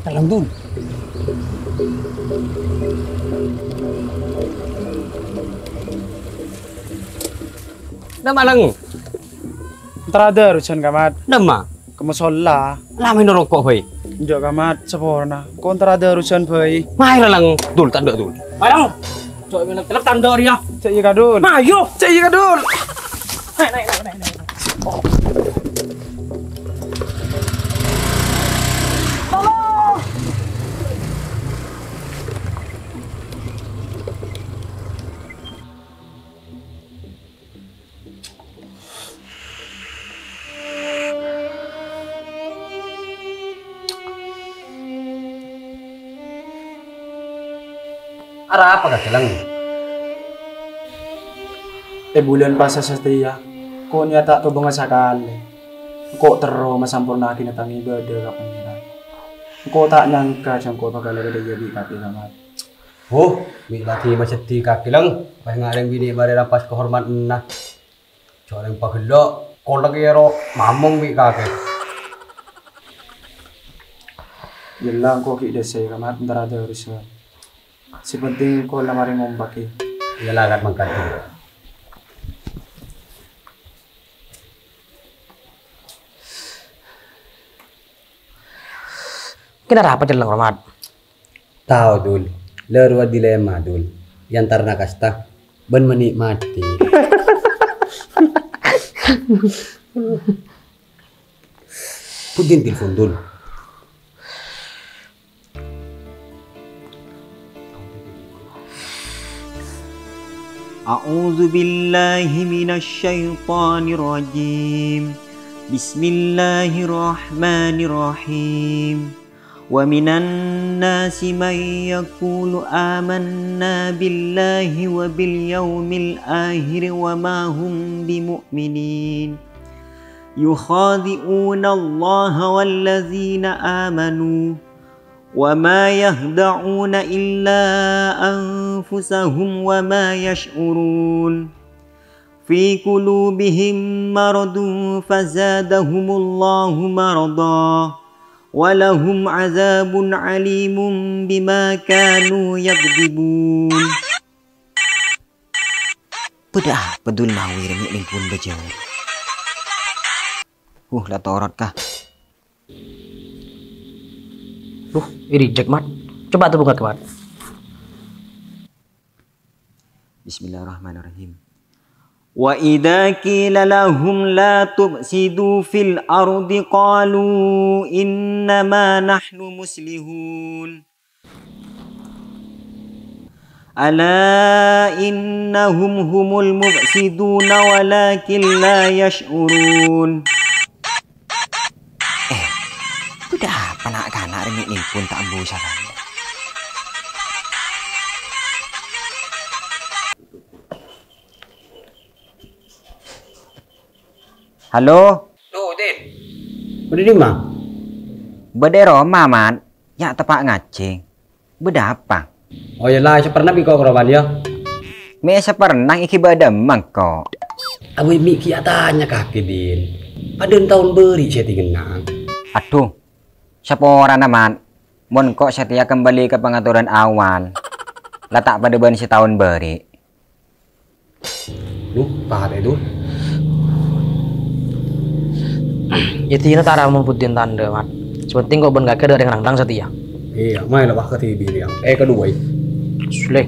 Dalam dul. Nama lang. Terada urusan kamat. Nama. Kemusola. Lama rokok hoy. Jo kamat seporna. Kon terada urusan boy. Mai lang dul tanda dul. Ayo. Coba bilang telap tanda dia. Cek iya kadul. Ayo. Cek iya kadul. Naik. Arah apa kata lang? Bulan pasa sa tiya. Ko niya ta to bunga sakali. Ko terro masampurna kinatang ibadah ka pangiran. Ko tak nyangka siyang ko pagalaga jadi kapi kamat. Oh, mi lagi maceti kaki lang. Pas ngareng bini bare rampas kehormatan na. Coreng pagelo, ko lagi ero mamong mi kaki. Yalang ko ki desay kamat terada urusan. Si penting ko lamari ngombak eh. Ilagat mangkati. Kenapa jalan hormat? Tahu dul, lerwa dilema dul. Yang tarna kasta, ben menikmati. Putin telepon dul. أعوذ بالله من الشيطان الرجيم بسم الله الرحمن الرحيم ومن الناس من يقول آمنا بالله وباليوم الآخر وما هم بمؤمنين يخادعون الله والذين آمنوا وما يخدعون إلا أنفسهم وما يشعرون في قلوبهم مرض فزادهم الله مرضا ولهم عذاب عليم بما كانوا يكذبون. Bedah pedul mawi remik limpun bejau. Lah torot kah? Duh, ini reject mat. Coba tuh buka kemat. Bismillahirrahmanirrahim. Wa idza qila lahum la tufsidu fil ardi qalu innama nahnu muslihun. Ala innahum humul mufsiduna walakin la yash'urun. Udah apa nak kanak remik ni pun tak ambu saran. Halo? Tuh, Din. Udah di mana? Bedero mamat, ya tepak ngacing. Beda apa? Oh ya lah, saya pernah biko keroban ya. Me sepernah iki beda mangko. Awi miki tanya kaki Din. Padahal tahun beri saya tinggal. Aduh. Siapa orang naman? Mon kok setia kembali ke pengaturan awal. Letak pada ban setahun beri. Duh, pahat itu. Ya tina tara memputin tanda mat. Sepenting kau ben gak ada yang rangdang setia. Iya, main lah ke TV dia. Kedua. Sulit.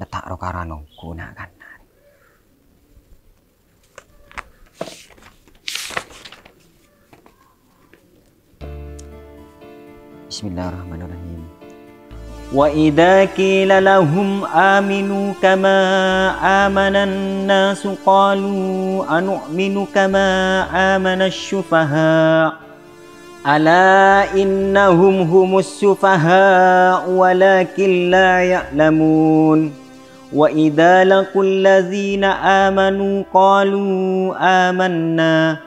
Letak rokarano gunakan. Bismillahirrahmanirrahim. Wa idza qila lahum aminu kama amanan nasu qalu anu'minu kama amana syufaha ala innahum humus syufaha walakin la ya'lamun wa idza laqul ladzina amanu qalu amanna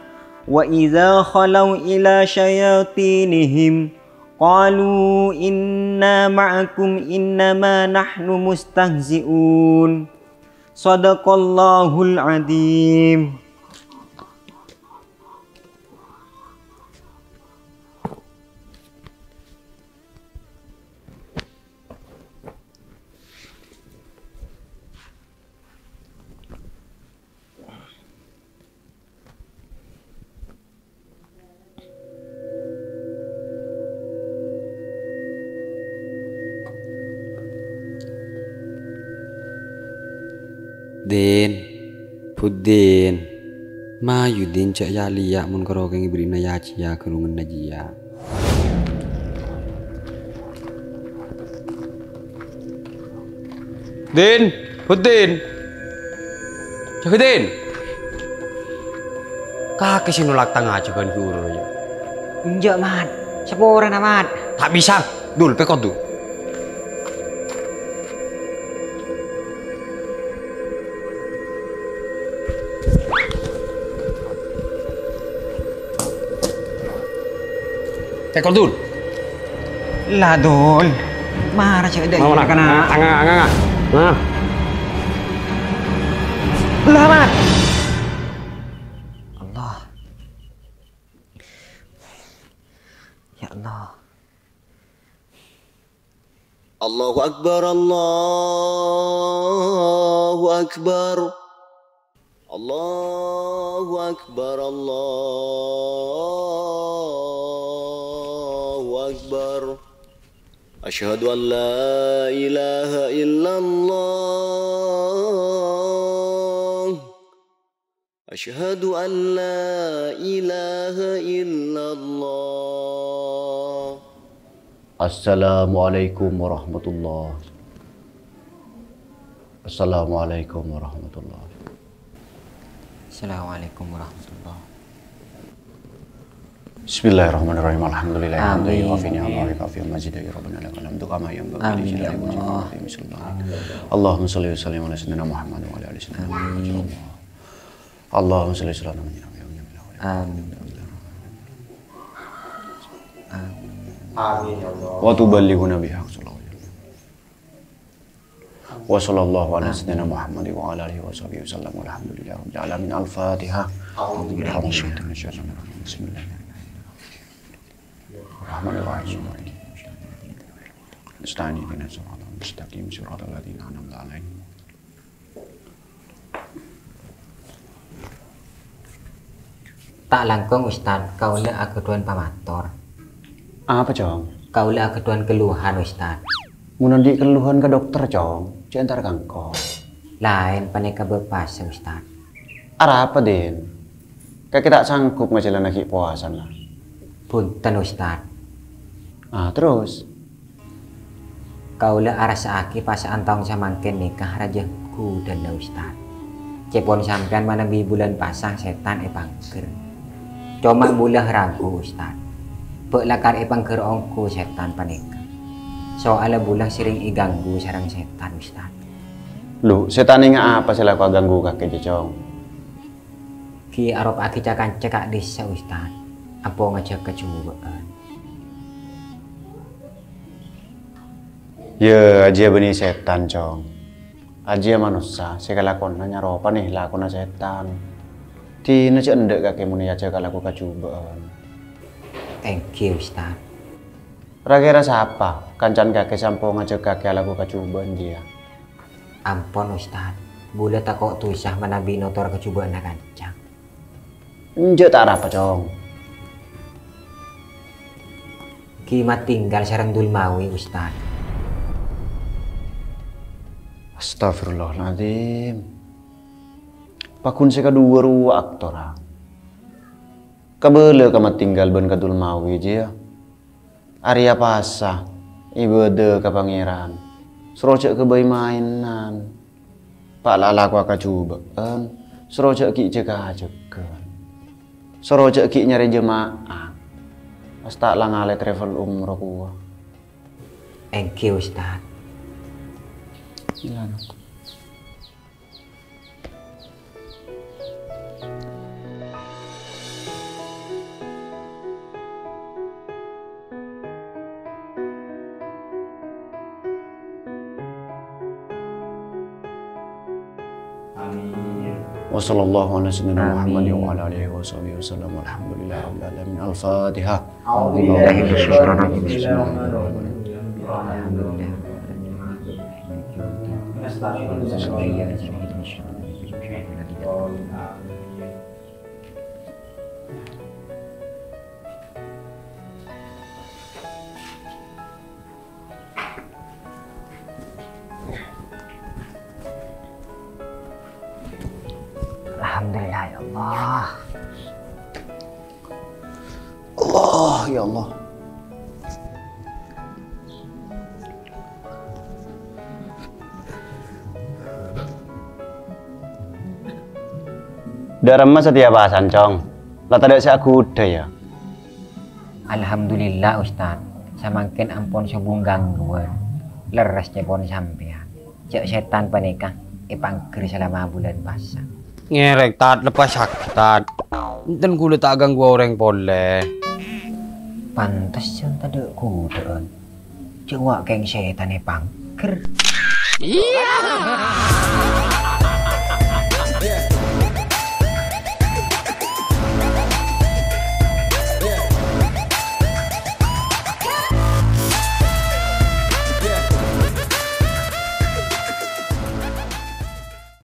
wa idza khalau ila syayatinihim qalu inna ma'akum innama nahnu mustahzi'un. Sadaqallahul azim. Din, Pudin, Mayudin cak Yalia mun kerokeng ibrina Yacia kerungan Najia. Din, Pudin, Cakudin. Kaki sinulak tengah cukan guru aja. Enggak, Mat. Siapa orang Mat? Tak bisa, dul pekot tu. Tekor dul. Lah, Dul. Marah cek dah. Mau nak kena angah. Nah. Lah, Mat. Allah. Ya Allah. Allahu Akbar, Allahu Akbar, Allahu Akbar, Allahu Akbar. Asyhadu an la ilaha illallah. Asyhadu an la ilaha illallah. Assalamualaikum warahmatullahi. Assalamualaikum warahmatullahi. Assalamualaikum warahmatullahi. Bismillahirrahmanirrahim. Alhamdulillah. Amin. Allahumma shalli wa sallim ala sayyidina Muhammad wa ala ali sayyidina Muhammad. Allahumma shalli wa sallim ala sayyidina Muhammad. Amin. Amin ya Allah. Wa tuballighuna biha wa sallallahu ala sayyidina Muhammad wa ala alihi wa sahbihi wasallam. Alhamdulillah rabbil alamin. Al-Fatihah. Bismillahirrahmanirrahim. Nasta'in bina siratal mustaqim siratal ladzina an'amta 'alaihim. Tak langkung Ustaz, kaula akeduan pamator. Apa, Cong? Kaula akeduan keluhan Ustaz. Mun di keluhan ke dokter, Cong. Centar kangkong. Lain paneka berpas Ustaz. Ara apa, Din? Kayak kita sanggup ngajalan lagi puasan lah. Punten Ustaz. Terus? Kaula arasake pas antong samangken nikah rajaku dan Ustaz. Cepon sampean mana bi bulan pasang setan pangker. Cuma bulah ragu Ustaz. Pelakar pangker ongku setan paneka. Soalnya bulah sering iganggu sarang setan Ustaz. Lu, setan ini apa sih laku ganggu kakek Cong? Ki arop aki cakan cekak desa Ustaz. Apa ngajak kecubaan. Ya, aja benih setan, Cong. Aja manusia, segala kona nyaropa nih lakona setan. Tina cek endek kakek muni aja kalau aku kecubaan. Thank you Ustaz. Kira-kira siapa? Kancan kakek sampo ngajak kakek laku kecubaan dia. Ampun Ustaz. Bula tak kok tuisah manabi notor kecubaan na kancang. Nje tak apa, Cong. Kimat tinggal sarang dulmawi Ustaz. Astagfirullahaladzim. Pakun saya kedua ruwa aktora. Kabele kamat tinggal ben kadul mawi aja. Arya pasah. Ibede ke pangeran. Serocek ke bayi mainan. Pak lala ku akacubaan. Serocek ki cekah cekan. Serocek ki nyari jemaah. Pas tak langale travel umroh kuah. Thank you Ustaz. Gimana? Wassallallahu ala sayyidina Muhammad wa ala alihi wa sahbihi wasallam. Alhamdulillah rabbil alamin. Al-Fatihah. A'udzubillahi minasyaitonir rajim. Allah. Allah, ya Allah. Darama setiap pasan, Cong. Lah tadi saya kuda ya. Alhamdulillah Ustaz. Samangkin ampun sebung gangguan. Leres cepon sampean. Cek setan panikah pangker selama bulan puasa. Ngerek tat lepas sakit tat. Enten kulit tak ganggu orang boleh. Pantes yang tadi kuda. Cewak keng setan pangker. Iya.